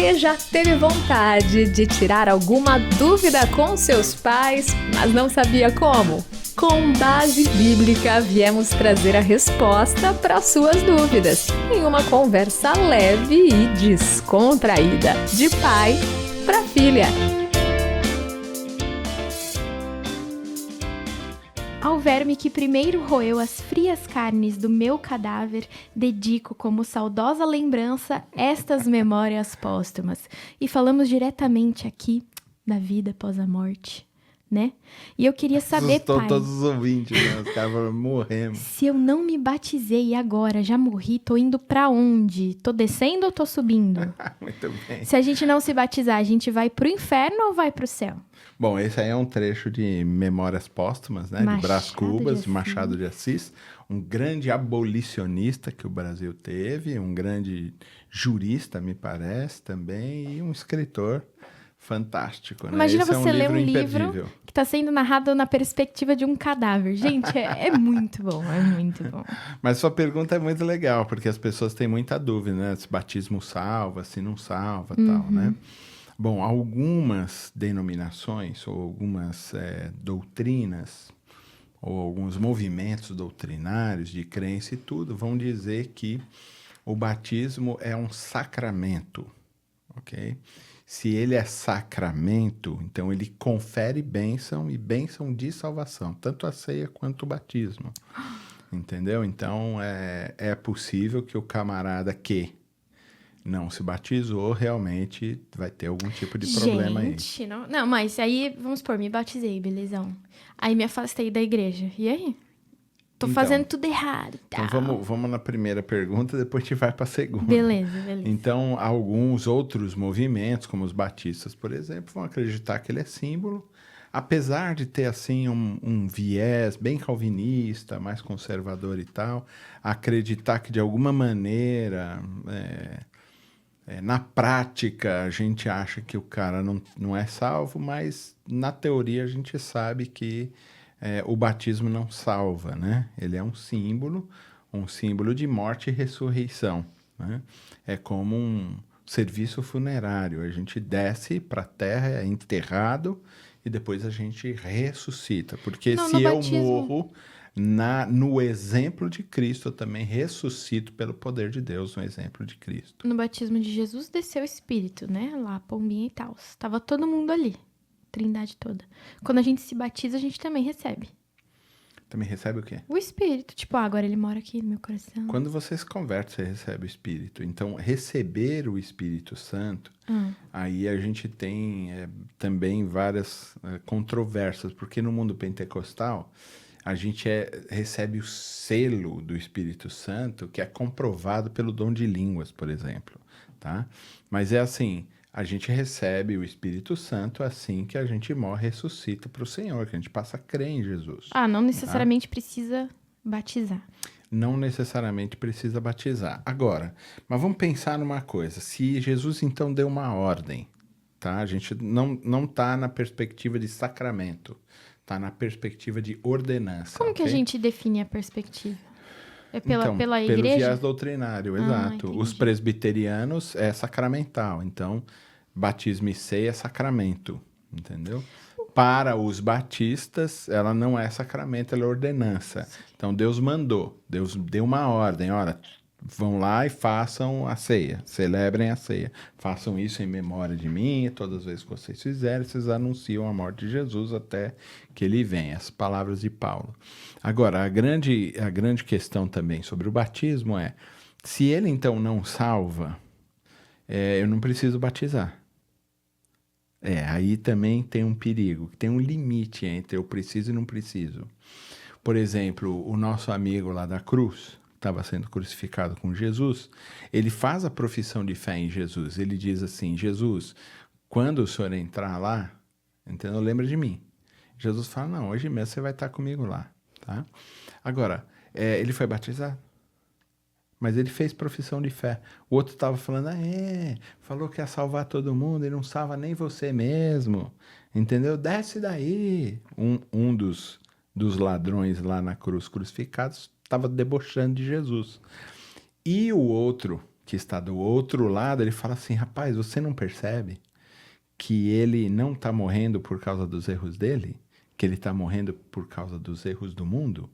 Você já teve vontade de tirar alguma dúvida com seus pais, mas não sabia como? Com base bíblica, viemos trazer a resposta para suas dúvidas, em uma conversa leve e descontraída, de pai para filha. Ao verme que primeiro roeu as frias carnes do meu cadáver, dedico como saudosa lembrança estas memórias póstumas. E falamos diretamente aqui da vida após a morte, né? E eu queria saber, Assustou pai, todos os ouvintes, né? Os caras falaram, morremos. se eu não me batizei agora, já morri, tô indo pra onde? Tô descendo ou tô subindo? Muito bem. Se a gente não se batizar, a gente vai pro inferno ou vai pro céu? Bom, esse aí é um trecho de Memórias Póstumas, né? De Machado Brás Cubas, de de Machado de Assis. Um grande abolicionista que o Brasil teve, um grande jurista, me parece, também, e um escritor fantástico, né? Imagina Esse você é um ler livro um livro imperdível. que tá sendo narrado na perspectiva de um cadáver. Gente, é muito bom, é muito bom. Mas sua pergunta é muito legal, porque as pessoas têm muita dúvida, né? Se batismo salva, se não salva, tal, né? Bom, algumas denominações ou algumas doutrinas ou alguns movimentos doutrinários de crença e tudo vão dizer que o batismo é um sacramento, ok? Se ele é sacramento, então ele confere bênção e bênção de salvação, tanto a ceia quanto o batismo, entendeu? Então é possível que o camarada que não se batizou realmente vai ter algum tipo de problema aí. Gente, não, mas aí, vamos supor, me batizei, belezão. Aí me afastei da igreja. E aí? Tô Então, fazendo tudo errado. Então Tal. vamos na primeira pergunta, depois a gente vai para a segunda. Beleza. Então, alguns outros movimentos, como os batistas, por exemplo, vão acreditar que ele é símbolo, apesar de ter assim um viés bem calvinista, mais conservador e tal, acreditar que de alguma maneira, na prática, a gente acha que o cara não é salvo, mas na teoria a gente sabe que o batismo não salva, né? Ele é um símbolo de morte e ressurreição, né? É como um serviço funerário. A gente desce para a terra, é enterrado e depois a gente ressuscita. Porque Não, se no eu batismo. morro no exemplo de Cristo, eu também ressuscito pelo poder de Deus no exemplo de Cristo. No batismo de Jesus desceu o Espírito, né? Lá, pombinha e tal. Tava todo mundo ali. Trindade toda. Quando a gente se batiza, a gente também recebe. Também recebe o quê? O Espírito. Tipo, agora ele mora aqui no meu coração. Quando você se converte, você recebe o Espírito. Então, receber o Espírito Santo, aí a gente tem também várias controvérsias, porque no mundo pentecostal, a gente recebe o selo do Espírito Santo, que é comprovado pelo dom de línguas, por exemplo, tá? Mas é assim, a gente recebe o Espírito Santo assim que a gente morre e ressuscita para o Senhor, que a gente passa a crer em Jesus. Não necessariamente precisa batizar. Não necessariamente precisa batizar. Agora, mas vamos pensar numa coisa. Se Jesus, então, deu uma ordem, tá? A gente não está na perspectiva de sacramento, está na perspectiva de ordenança. Como que a gente define a perspectiva? É pela Pelo igreja? viés doutrinário, exato. Entendi. Os presbiterianos é sacramental, então batismo e ceia é sacramento, entendeu? Para os batistas, ela não é sacramento, ela é ordenança. Então, Deus mandou, Deus deu uma ordem, olha, vão lá e façam a ceia, celebrem a ceia. Façam isso em memória de mim, e todas as vezes que vocês fizerem, vocês anunciam a morte de Jesus até que ele venha. As palavras de Paulo. Agora, a grande questão também sobre o batismo é, se ele então não salva, eu não preciso batizar. Aí também tem um perigo, tem um limite entre eu preciso e não preciso. Por exemplo, o nosso amigo lá da cruz, que estava sendo crucificado com Jesus, ele faz a profissão de fé em Jesus. Ele diz assim, Jesus, quando o senhor entrar lá, entendeu? Lembra de mim. Jesus fala, não, hoje mesmo você vai estar comigo lá. Tá? Agora, ele foi batizado? Mas ele fez profissão de fé. O outro estava falando, falou que ia salvar todo mundo e não salva nem você mesmo. Entendeu? Desce daí. Um dos ladrões lá na cruz crucificados estava debochando de Jesus. E o outro, que está do outro lado, ele fala assim, rapaz, você não percebe que ele não está morrendo por causa dos erros dele? Que ele está morrendo por causa dos erros do mundo?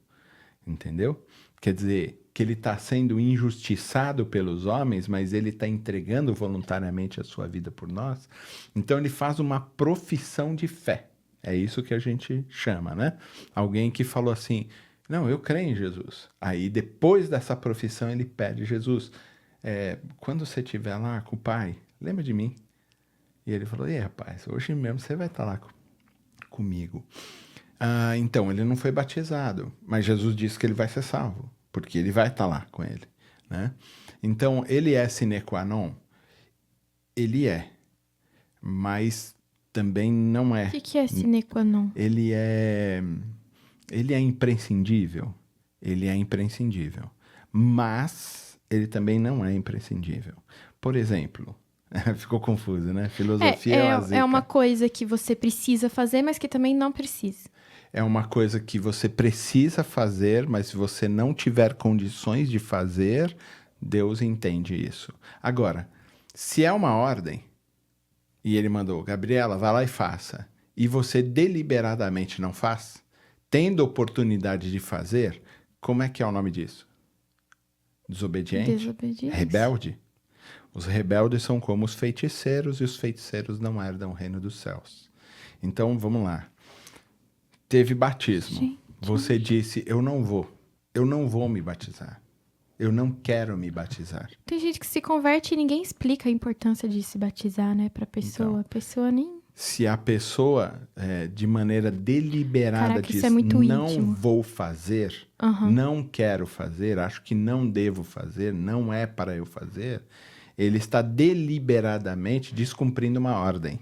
Entendeu? Quer dizer, que ele está sendo injustiçado pelos homens, mas ele está entregando voluntariamente a sua vida por nós. Então ele faz uma profissão de fé. É isso que a gente chama, né? Alguém que falou assim, não, eu creio em Jesus. Aí depois dessa profissão ele pede, Jesus, quando você estiver lá com o Pai, lembra de mim. E ele falou, rapaz, hoje mesmo você vai estar lá comigo. Então, ele não foi batizado, mas Jesus disse que ele vai ser salvo, porque ele vai estar lá com ele, né? Então, ele é sine qua non? Ele é, mas também não é. O que é sine qua non? Ele é imprescindível, mas ele também não é imprescindível. Por exemplo, ficou confuso, né? Filosofia é uma coisa que você precisa fazer, mas que também não precisa. É uma coisa que você precisa fazer, mas se você não tiver condições de fazer, Deus entende isso. Agora, se é uma ordem, e ele mandou, Gabriela, vá lá e faça, e você deliberadamente não faz, tendo oportunidade de fazer, como é que é o nome disso? Desobediente? Rebelde? Os rebeldes são como os feiticeiros, e os feiticeiros não herdam o reino dos céus. Então, vamos lá. Teve batismo. Gente. Você disse, eu não vou me batizar. Eu não quero me batizar. Tem gente que se converte e ninguém explica a importância de se batizar, né, pra pessoa. Então, a pessoa nem... Se a pessoa, de maneira deliberada, Caraca, diz, isso é muito não íntimo. vou fazer, não quero fazer, acho que não devo fazer, não é para eu fazer, ele está deliberadamente descumprindo uma ordem.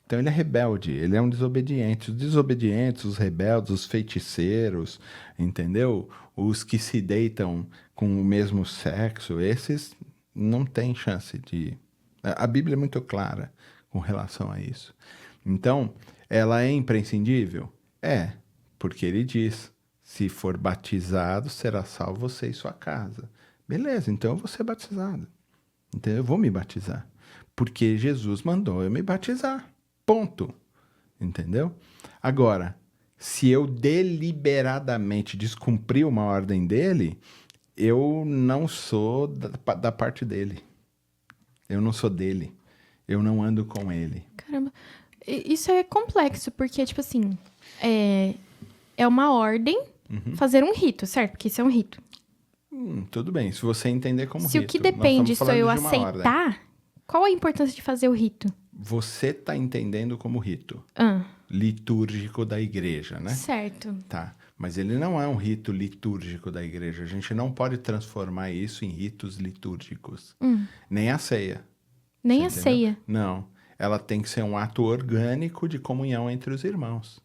Então ele é rebelde, ele é um desobediente. Os desobedientes, os rebeldes, os feiticeiros, entendeu? Os que se deitam com o mesmo sexo, esses não têm chance de... A Bíblia é muito clara com relação a isso. Então, ela é imprescindível? É, porque ele diz, se for batizado, será salvo você e sua casa. Beleza, então eu vou ser batizado. Então eu vou me batizar, porque Jesus mandou eu me batizar. Ponto. Entendeu? Agora, se eu deliberadamente descumprir uma ordem dele, eu não sou da parte dele. Eu não sou dele. Eu não ando com ele. Caramba. Isso é complexo, porque, tipo assim, é uma ordem fazer um rito, certo? Porque isso é um rito. Tudo bem, se você entender como Se rito. o que depende sou eu aceitar, ordem. qual a importância de fazer o rito? Você está entendendo como rito litúrgico da igreja, né? Certo. Tá, mas ele não é um rito litúrgico da igreja. A gente não pode transformar isso em ritos litúrgicos. Nem a ceia. Nem a Você ceia. entendeu? Não, ela tem que ser um ato orgânico de comunhão entre os irmãos.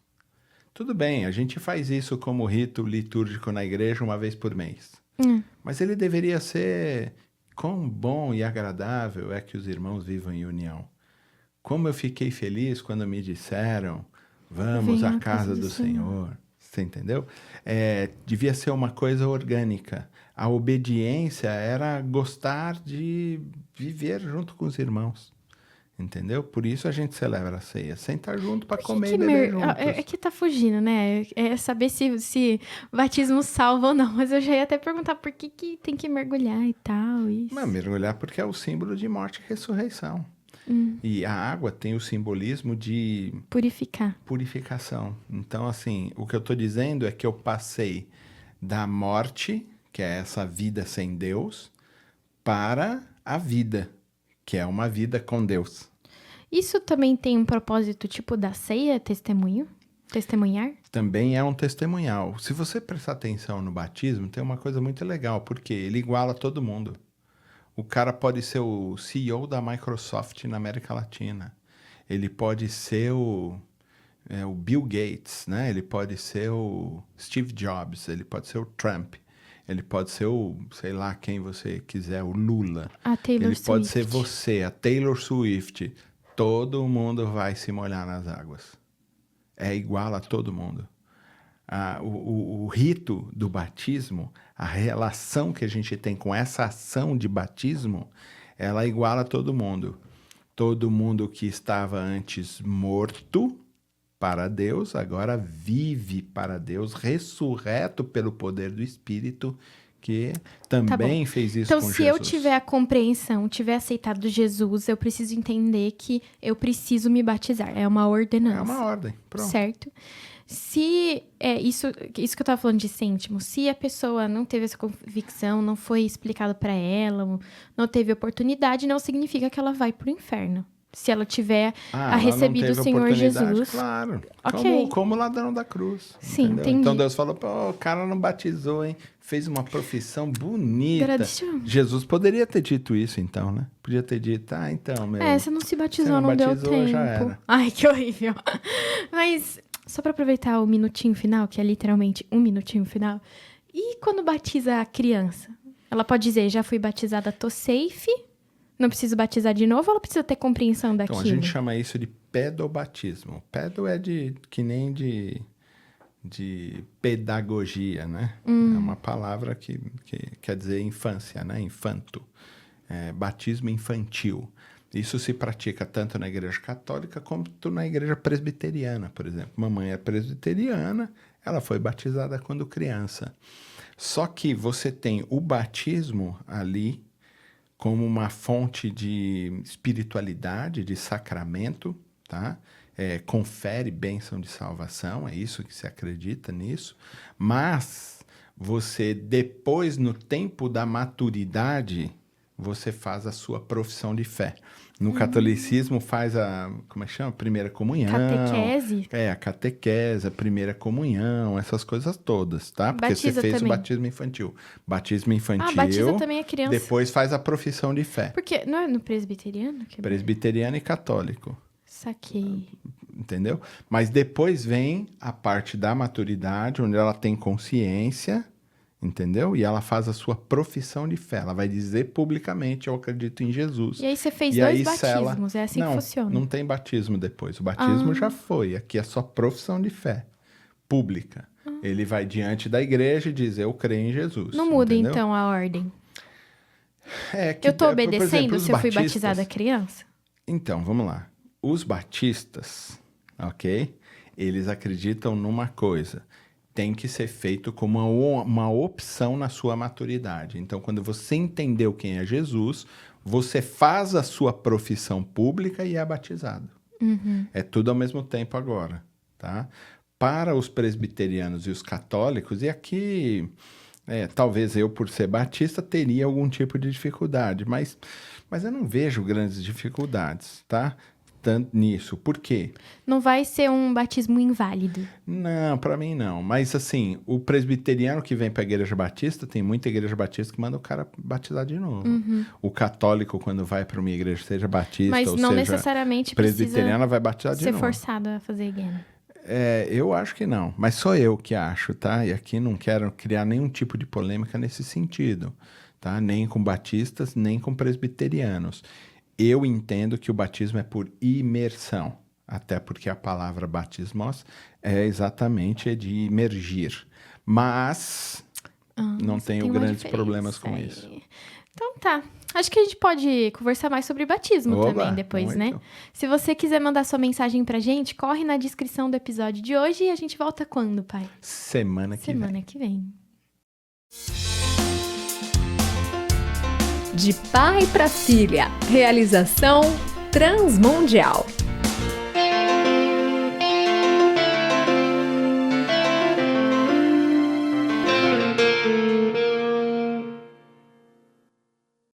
Tudo bem, a gente faz isso como rito litúrgico na igreja uma vez por mês. Mas ele deveria ser quão bom e agradável é que os irmãos vivam em união. Como eu fiquei feliz quando me disseram, vamos à casa do Senhor. Você entendeu? Devia ser uma coisa orgânica. A obediência era gostar de viver junto com os irmãos. Entendeu? Por isso a gente celebra a ceia. Sentar junto para comer e beber juntos. É que tá fugindo, né? É saber se batismo salva ou não. Mas eu já ia até perguntar por que tem que mergulhar e tal. Isso. Mas mergulhar porque é o símbolo de morte e ressurreição. E a água tem o simbolismo de... purificação. Então, assim, o que eu estou dizendo é que eu passei da morte, que é essa vida sem Deus, para a vida, que é uma vida com Deus. Isso também tem um propósito tipo da ceia, testemunhar? Também é um testemunhal. Se você prestar atenção no batismo, tem uma coisa muito legal, porque ele iguala todo mundo. O cara pode ser o CEO da Microsoft na América Latina. Ele pode ser o Bill Gates, né? Ele pode ser o Steve Jobs, ele pode ser o Trump. Ele pode ser o, sei lá, quem você quiser, o Lula. A Taylor Ele Swift. pode ser você, a Taylor Swift. Todo mundo vai se molhar nas águas. É igual a todo mundo. O rito do batismo, a relação que a gente tem com essa ação de batismo ela iguala todo mundo. Todo mundo que estava antes morto para Deus, agora vive para Deus, ressurreto pelo poder do Espírito, que também fez isso então, com se Jesus. eu tiver a compreensão, tiver aceitado Jesus, eu preciso entender que eu preciso me batizar. É uma ordenança. É uma ordem, pronto. Certo? Se é isso que eu estava falando de ser íntimo, se a pessoa não teve essa convicção, não foi explicado para ela, não teve oportunidade, não significa que ela vai pro inferno. Se ela tiver ela recebido não o teve Senhor oportunidade, Jesus. Claro. Ok. Como o ladrão da cruz. Sim, entendeu? entendi. Então Deus falou, pô, o cara não batizou, hein? Fez uma profissão bonita. Gratidão. Jesus poderia ter dito isso, então, né? Podia ter dito, então, meu... Você não se batizou, você não deu batizou, tempo. já era. Ai, que horrível. Mas, só para aproveitar o minutinho final, que é literalmente um minutinho final. E quando batiza a criança? Ela pode dizer, já fui batizada, tô safe... Não preciso batizar de novo ou ela precisa ter compreensão daquilo? Então, a gente chama isso de pedobatismo. Pedo é que nem de pedagogia, né? É uma palavra que quer dizer infância, né? Infanto. Batismo infantil. Isso se pratica tanto na igreja católica quanto na igreja presbiteriana, por exemplo. Mamãe é presbiteriana, ela foi batizada quando criança. Só que você tem o batismo ali como uma fonte de espiritualidade, de sacramento, tá? Confere bênção de salvação, é isso que se acredita nisso. Mas você, depois, no tempo da maturidade, você faz a sua profissão de fé. No catolicismo faz como é que chama? Primeira comunhão. Catequese? A catequese, a primeira comunhão, essas coisas todas, tá? Porque Batiza você fez também. o batismo infantil. Batismo infantil. Batiza também a criança. Depois faz a profissão de fé. Porque não é no presbiteriano? Presbiteriano e católico. Saquei. Entendeu? Mas depois vem a parte da maturidade, onde ela tem consciência, entendeu? E ela faz a sua profissão de fé. Ela vai dizer publicamente, eu acredito em Jesus. E aí você fez E dois aí, batismos, é assim que funciona? Não tem batismo depois. O batismo já foi. Aqui é só profissão de fé pública. Ele vai diante da igreja e diz, eu creio em Jesus. Não muda, entendeu? então, a ordem. Que, Eu tô por obedecendo exemplo, se eu fui batistas- batizada criança? Então, vamos lá. Os batistas, ok? Eles acreditam numa coisa. Tem que ser feito como uma opção na sua maturidade. Então, quando você entendeu quem é Jesus, você faz a sua profissão pública e é batizado. É tudo ao mesmo tempo agora, tá? Para os presbiterianos e os católicos, e aqui, talvez eu, por ser batista, teria algum tipo de dificuldade, mas eu não vejo grandes dificuldades, tá? Tanto nisso. Por quê? Não vai ser um batismo inválido. Não, para mim não. Mas assim, o presbiteriano que vem para a igreja batista, tem muita igreja batista que manda o cara batizar de novo. O católico, quando vai para uma igreja, seja batista Mas ou não seja necessariamente precisa presbiteriana, vai batizar de ser novo. forçado a fazer again. Eu acho que não, mas sou eu que acho, tá? E aqui não quero criar nenhum tipo de polêmica nesse sentido, tá? Nem com batistas, nem com presbiterianos. Eu entendo que o batismo é por imersão, até porque a palavra batismos é exatamente de imergir. Mas não tenho tem uma grandes diferença problemas com aí. isso. Então tá. Acho que a gente pode conversar mais sobre batismo Oba, também depois, né? muito. Se você quiser mandar sua mensagem pra gente, corre na descrição do episódio de hoje e a gente volta quando, pai? Semana que vem. Semana que vem. De pai para filha. Realização Transmundial.